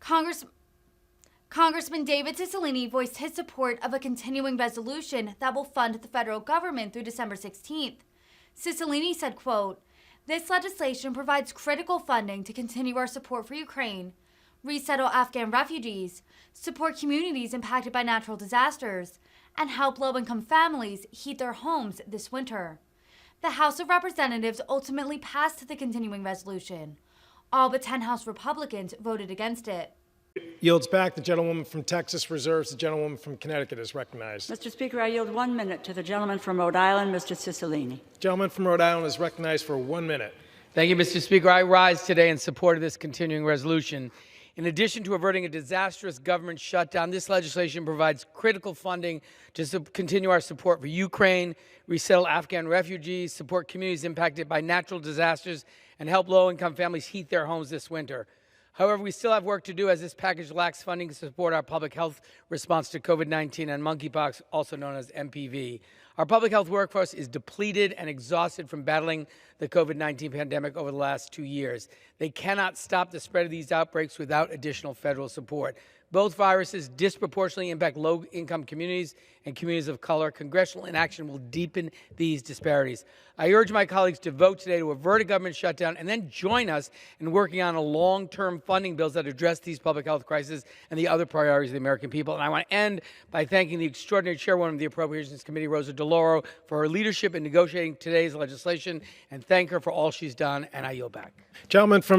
Congressman David Cicilline voiced his support of a continuing resolution that will fund the federal government through December 16th. Cicilline said, quote, "This legislation provides critical funding to continue our support for Ukraine, resettle Afghan refugees, support communities impacted by natural disasters, and help low-income families heat their homes this winter." The House of Representatives ultimately passed the continuing resolution. All but 10 House Republicans voted against it. Yields back. The gentlewoman from Texas reserves. The gentlewoman from Connecticut is recognized. Mr. Speaker, I yield 1 minute to the gentleman from Rhode Island, Mr. Cicilline. The gentleman from Rhode Island is recognized for 1 minute. Thank you, Mr. Speaker. I rise today in support of this continuing resolution. In addition to averting a disastrous government shutdown, this legislation provides critical funding to continue our support for Ukraine, resettle Afghan refugees, support communities impacted by natural disasters, and help low-income families heat their homes this winter. However, we still have work to do as this package lacks funding to support our public health response to COVID-19 and monkeypox, also known as MPV. Our public health workforce is depleted and exhausted from battling the COVID-19 pandemic over the last 2 years. They cannot stop the spread of these outbreaks without additional federal support. Both viruses disproportionately impact low-income communities and communities of color. Congressional inaction will deepen these disparities. I urge my colleagues to vote today to avert a government shutdown and then join us in working on a long-term funding bills that address these public health crises and the other priorities of the American people. And I want to end by thanking the extraordinary chairwoman of the Appropriations Committee, Rosa DeLauro, for her leadership in negotiating today's legislation, and thank her for all she's done, and I yield back. Gentleman from